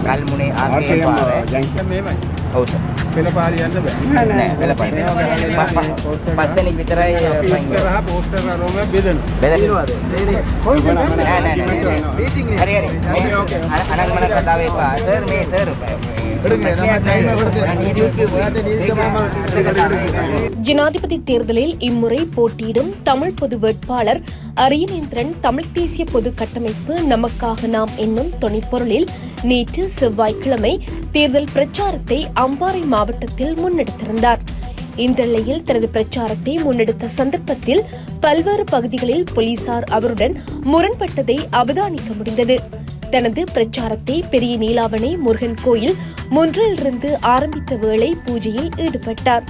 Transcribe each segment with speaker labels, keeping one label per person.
Speaker 1: කල්මුණේ ආර්කේ junction මේමයි. ඔව් sir. පෙළපාලි යන්න බෑ. නෑ පෙළපාලි. පස්වෙනි විතරයි පොස්ටර් රෝම බෙදෙනවා. නෑ. හරි. අනංගමන කතාවේ පා සර් මේ සර්
Speaker 2: ஜனாதிபதி தேர்தலில் இம்முறை போட்டியிடும் தமிழ் பொது வேட்பாளர் அரியநேந்திரன் தமிழ் தேசிய பொது கட்டமைப்பு நமக்காக நாம் என்னும் துணைப்பொருளில் நேற்று செவ்வாய்க்கிழமை தேர்தல் பிரச்சாரத்தை அம்பாறை மாவட்டத்தில் முன்னெடுத்திருந்தார். இந்த நிலையில் தனது பிரச்சாரத்தை முன்னெடுத்த சந்தர்ப்பத்தில் பல்வேறு பகுதிகளில் போலீசார் அவருடன் முரண்பட்டதை அவதானிக்க முடிந்தது. தனது பிரச்சாரத்தை பெரிய நீலாவணை முருகன் கோயில் முன்றிலிருந்து ஆரம்பித்த வேளை பூஜையில் ஈடுபட்டார்.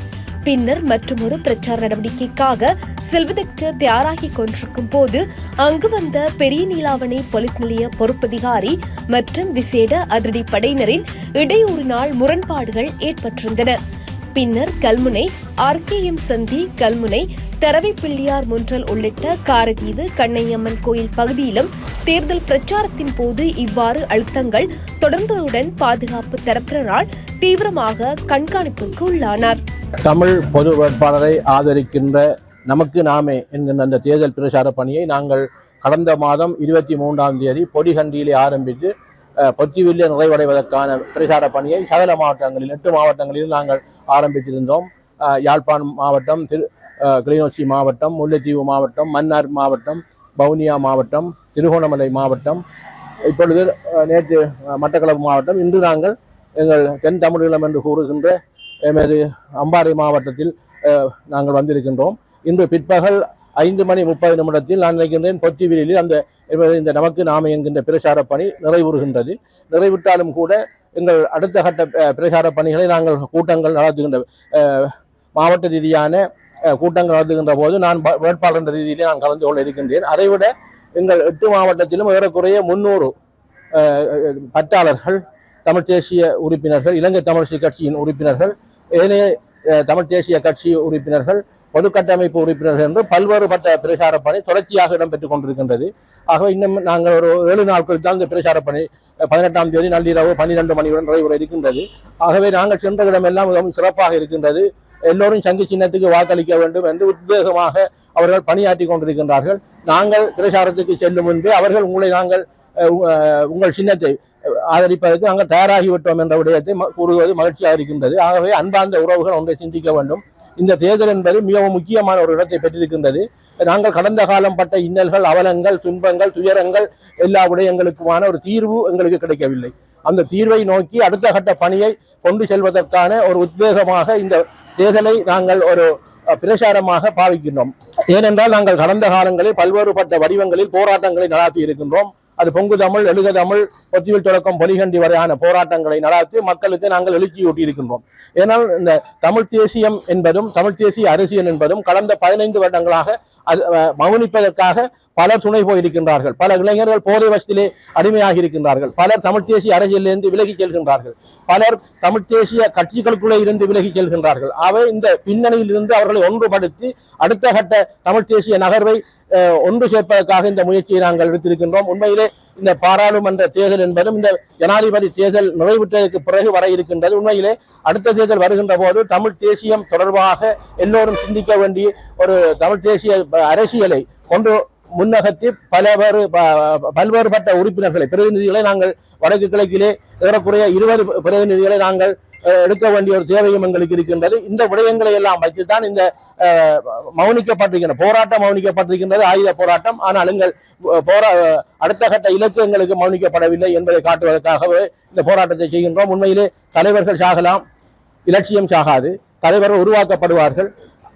Speaker 2: பின்னர் மற்றொரு பிரச்சார நடவடிக்கைக்காக செல்வதற்கு தயாராகிக் கொண்டிருக்கும் போது அங்கு வந்த பெரிய நீலாவணை போலீஸ் நிலைய பொறுப்பதிகாரி மற்றும் விசேட அதிரடி படையினரின் இடையூறினால் முரண்பாடுகள் ஏற்பட்டிருந்தன. பின்னர் கல்முனை ஆர்கேஎம் சந்தி, கல்முனை தரவை பிள்ளையார் முன்றல் உள்ளிட்ட காரதீவு கண்ணையம்மன் கோயில் பகுதியிலும் தேர்தல் பிரச்சாரத்தின் போது இவ்வாறு அழுத்தங்கள் தொடர்ந்ததுடன் பாதுகாப்பு தரப்பினரால் தீவிரமாக கண்காணிப்புக்கு உள்ளானார்.
Speaker 3: தமிழ் பொது வேட்பாளரை ஆதரிக்கின்ற நமக்கு நாமே என்கின்ற அந்த தேர்தல் பிரச்சார பணியை நாங்கள் கடந்த மாதம் 23ஆம் தேதி பொடிகண்டியிலே ஆரம்பித்து பொத்திவில்லை நிறைவடைவதற்கான பிரச்சார பணியை சகல மாவட்டங்களில் 8 மாவட்டங்களில் நாங்கள் ஆரம்பித்திருந்தோம். யாழ்ப்பாணம் மாவட்டம், கிளிநொச்சி மாவட்டம், முல்லைத்தீவு மாவட்டம், மன்னார் மாவட்டம், வவுனியா மாவட்டம், திருகோணமலை மாவட்டம், இப்பொழுது நேற்று மட்டக்களப்பு மாவட்டம். இன்று நாங்கள் எங்கள் தென் தமிழீழம் என்று கூறுகின்ற எமது அம்பாறை மாவட்டத்தில் நாங்கள் வந்திருக்கின்றோம். இன்று பிற்பகல் 5:30 நான் நினைக்கின்றேன் பொத்திவிலில் இந்த நமக்கு நாமே என்கின்ற பிரச்சார பணி நிறைவுறுகின்றது. நிறைவிட்டாலும் கூட எங்கள் அடுத்த கட்ட பிரச்சார பணிகளை நாங்கள் கூட்டங்கள் நடத்துகின்ற மாவட்ட ரீதியான கூட்டங்கள் நடத்துகின்ற போது நான் வேட்பாளர் என்ற ரீதியிலே நான் கலந்து கொள்ள இருக்கின்றேன். அதைவிட எங்கள் 8 மாவட்டத்திலும் ஏறக்குறைய 300 பட்டாளர்கள், தமிழ் தேசிய உறுப்பினர்கள், இலங்கை தமிழ் கட்சியின் உறுப்பினர்கள், ஏனைய தமிழ் தேசிய கட்சி உறுப்பினர்கள், பொது கட்டமைப்பு உறுப்பினர்கள் என்று பல்வேறுபட்ட பிரச்சார பணி தொடர்ச்சியாக இடம்பெற்றுக் கொண்டிருக்கின்றது. ஆகவே இன்னும் நாங்கள் ஒரு 7 நாட்கள் தான் இந்த பிரச்சார பணி 18ஆம் தேதி நள்ளிரவு 12 மணியுடன் நிறைவுற இருக்கின்றது. ஆகவே நாங்கள் சென்ற இடமெல்லாம் மிகவும் சிறப்பாக இருக்கின்றது. எல்லோரும் சங்கு சின்னத்துக்கு வாக்களிக்க வேண்டும் என்று உத்வேகமாக அவர்கள் பணியாற்றி கொண்டிருக்கின்றார்கள். நாங்கள் பிரச்சாரத்துக்கு செல்லும் முன்பே அவர்கள் உங்கள் சின்னத்தை ஆதரிப்பதற்கு நாங்கள் தயாராகிவிட்டோம் என்ற விடயத்தை கூறுவது மகிழ்ச்சியாக இருக்கின்றது. ஆகவே அன்பார்ந்த உறவுகள் ஒன்றை சிந்திக்க வேண்டும். இந்த தேர்தல் என்பது மிகவும் முக்கியமான ஒரு இடத்தை பெற்றிருக்கின்றது. நாங்கள் கடந்த காலம் பட்ட இன்னல்கள், அவலங்கள், துன்பங்கள், துயரங்கள் எல்லா விடயங்களுக்குமான ஒரு தீர்வு எங்களுக்கு கிடைக்கவில்லை. அந்த தீர்வை நோக்கி அடுத்த கட்ட பணியை கொண்டு செல்வதற்கான ஒரு உத்வேகமாக இந்த தேர்தலை நாங்கள் ஒரு பிரச்சாரமாக பாவிக்கின்றோம். ஏனென்றால் நாங்கள் கடந்த காலங்களில் பல்வேறுபட்ட வடிவங்களில் போராட்டங்களை நடாத்தி இருக்கின்றோம். அது பொங்கு தமிழ், எழுக தமிழ், பொத்திவில் தொடக்கம் பொலிகண்டி வரையான போராட்டங்களை நடாத்தி மக்களுக்கு நாங்கள் எழுச்சியூட்டி இருக்கின்றோம். ஏனால் இந்த தமிழ் தேசியம் என்பதும் தமிழ் தேசிய அரசியல் என்பதும் கடந்த 15 வருடங்களாக மௌனிப்பதற்காக பலர் துணை போயிருக்கின்றார்கள். பல இளைஞர்கள் போதை வசத்திலே அடிமையாகி இருக்கின்றார்கள். பலர் தமிழ் தேசிய அரசியலிலிருந்து விலகிச் செல்கின்றார்கள். பலர் தமிழ் தேசிய கட்சிகளுக்குள்ளே இருந்து விலகிச் செல்கின்றார்கள். அவை இந்த பின்னணியில் இருந்து அவர்களை ஒன்றுபடுத்தி அடுத்த கட்ட தமிழ் தேசிய நகர்வை ஒன்று சேர்ப்பதற்காக இந்த முயற்சியை நாங்கள் எடுத்திருக்கின்றோம். உண்மையிலே இந்த பாராளுமன்ற தேர்தல் என்பதும் இந்த ஜனாதிபதி தேர்தல் நிறைவுற்றதற்கு பிறகு வர இருக்கின்றது. உண்மையிலே அடுத்த தேர்தல் வருகின்ற போது தமிழ் தேசியம் தொடர்பாக எல்லோரும் சிந்திக்க வேண்டிய ஒரு தமிழ் தேசிய அரசியலை கொண்டு முன்னகத்தி பல்வேறுபட்ட உறுப்பினர்களை, பிரதிநிதிகளை நாங்கள் வடக்கு கிழக்கிலே ஏறக்குறைய 20 பிரதிநிதிகளை நாங்கள் எடுக்க வேண்டிய ஒரு தேவையும் எங்களுக்கு இருக்கின்றது. இந்த விடயங்களை எல்லாம் வைத்துத்தான் இந்த மௌனிக்கப்பட்டிருக்கின்ற போராட்டம் மௌனிக்கப்பட்டிருக்கின்றது, ஆயுத போராட்டம். ஆனால் எங்கள் அடுத்த கட்ட இலக்கு எங்களுக்கு மௌனிக்கப்படவில்லை என்பதை காட்டுவதற்காகவே இந்த போராட்டத்தை செய்கின்றோம். உண்மையிலே தலைவர்கள் சாகலாம், இலட்சியம் சாகாது. தலைவர்கள் உருவாக்கப்படுவார்கள்.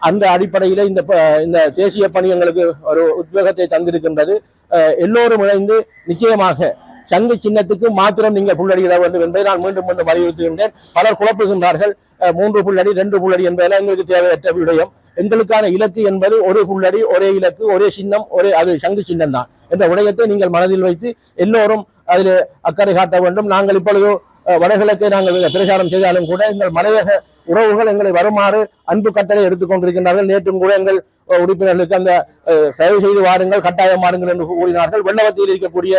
Speaker 3: அந்த அடிப்படையில் இந்த தேசிய பணி எங்களுக்கு ஒரு உத்வேகத்தை தந்திருக்கின்றது. எல்லோரும் இணைந்து நிச்சயமாக சங்கு சின்னத்துக்கு மாத்திரம் நீங்கள் புள்ளடியிட வேண்டும் என்பதை நான் மீண்டும் வலியுறுத்துகின்றேன். பலர் குழப்புகின்றார்கள். 3 புள்ளடி 2 புள்ளடி என்பதெல்லாம் எங்களுக்கு தேவையற்ற விடயம். எங்களுக்கான இலக்கு என்பது ஒரு புள்ளடி, ஒரே இலக்கு, ஒரே சின்னம், அது சங்கு சின்னம் தான் என்ற விடயத்தை நீங்கள் மனதில் வைத்து எல்லோரும் அதில் அக்கறை காட்ட வேண்டும். நாங்கள் இப்பொழுது வடகிழக்கை நாங்கள் பிரச்சாரம் செய்தாலும் கூட எங்கள் மலையக உறவுகள் எங்களை வருமாறு அன்பு கட்டளை எடுத்துக்கொண்டிருக்கின்றார்கள். நேற்றும் கூட எங்கள் உறுப்பினர்களுக்கு அந்த தயவு செய்து வாருங்கள், கட்டாயம் வாருங்கள் என்று கூறினார்கள். வெள்ளவத்தியில் இருக்கக்கூடிய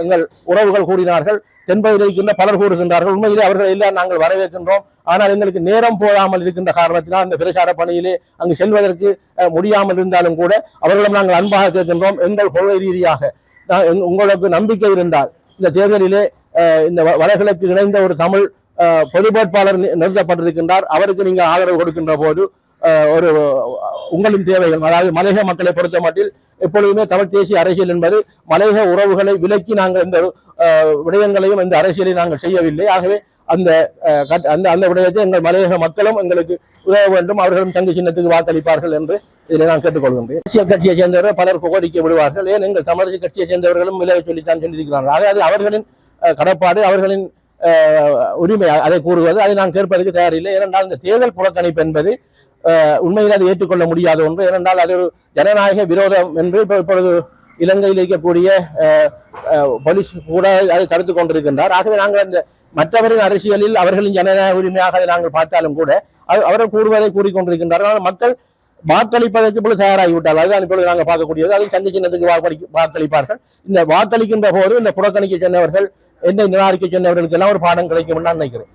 Speaker 3: எங்கள் உறவுகள் கூறினார்கள். தென்பகுதியில் இருக்கின்ற பலர் கூறுகின்றார்கள். உண்மையிலே அவர்கள் எல்லாம் நாங்கள் வரவேற்கின்றோம். ஆனால் எங்களுக்கு நேரம் போதாமல் இருக்கின்ற காரணத்தினால் அந்த பிரச்சார பணியிலே அங்கு செல்வதற்கு முடியாமல் இருந்தாலும் கூட அவர்களிடம் நாங்கள் அன்பாக கேட்கின்றோம். எங்கள் கொள்கை ரீதியாக உங்களுக்கு நம்பிக்கை இருந்தால் இந்த தேர்தலிலே இந்த வடகிழக்கு இணைந்த ஒரு தமிழ் பொது வேட்பாளர் நிறுத்தப்பட்டிருக்கின்றார். அவருக்கு நீங்கள் ஆதரவு கொடுக்கின்ற போது ஒரு உங்களின் தேவைகள், அதாவது மலையக மக்களை பொறுத்த மட்டில் எப்பொழுதுமே தமிழ் தேசிய அரசியல் என்பது மலையக உறவுகளை விலக்கி நாங்கள் இந்த விடயங்களையும் இந்த அரசியலை நாங்கள் செய்யவில்லை. ஆகவே அந்த அந்த விடயத்தை எங்கள் மலையக மக்களும் எங்களுக்கு உதவ வேண்டும், அவர்களும் தங்கு சின்னத்துக்கு வாக்களிப்பார்கள் என்று இதில் நான் கேட்டுக்கொள்கின்றேன். அரசியல் கட்சியை சேர்ந்தவர்கள் பலர் கோரிக்கை விடுவார்கள். ஏன் எங்கள் தமிழக கட்சியை சேர்ந்தவர்களும் விளைவை சொல்லித்தான் சொல்லியிருக்கிறார்கள். ஆக அது அவர்களின் கடப்பாடு, அவர்களின் உரிமை அதை கூறுவது, அதை நான் கேட்பதற்கு தயாரில்லை. ஏனென்றால் இந்த தேர்தல் புறக்கணிப்பு என்பது உண்மையில் அதை ஏற்றுக்கொள்ள முடியாத ஒன்று. ஏனென்றால் அது ஒரு ஜனநாயக விரோதம் என்று இப்பொழுது இலங்கையில் இருக்கக்கூடிய போலீஸ் கூட அதை தடுத்துக் கொண்டிருக்கின்றார். ஆகவே நாங்கள் அந்த மற்றவரின் அரசியலில் அவர்களின் ஜனநாயக உரிமையாக அதை நாங்கள் பார்த்தாலும் கூட அவர்கள் கூறுவதை கூறிக்கொண்டிருக்கின்றார்கள். ஆனால் மக்கள் வாக்களிப்பதற்கு இப்பொழுது தயாராகிவிட்டார்கள். அதுதான் இப்பொழுது நாங்கள் பார்க்கக்கூடியது. அதை சந்தி சின்னத்துக்கு வாக்களிப்பார்கள். இந்த வாக்களிக்கின்ற போது இந்த புறக்கணிக்க சொன்னவர்கள், என்னை நிராகரிக்க சொன்னவர்களுக்கு எல்லாம் ஒரு பாடம் கிடைக்கும் நான் நினைக்கிறேன்.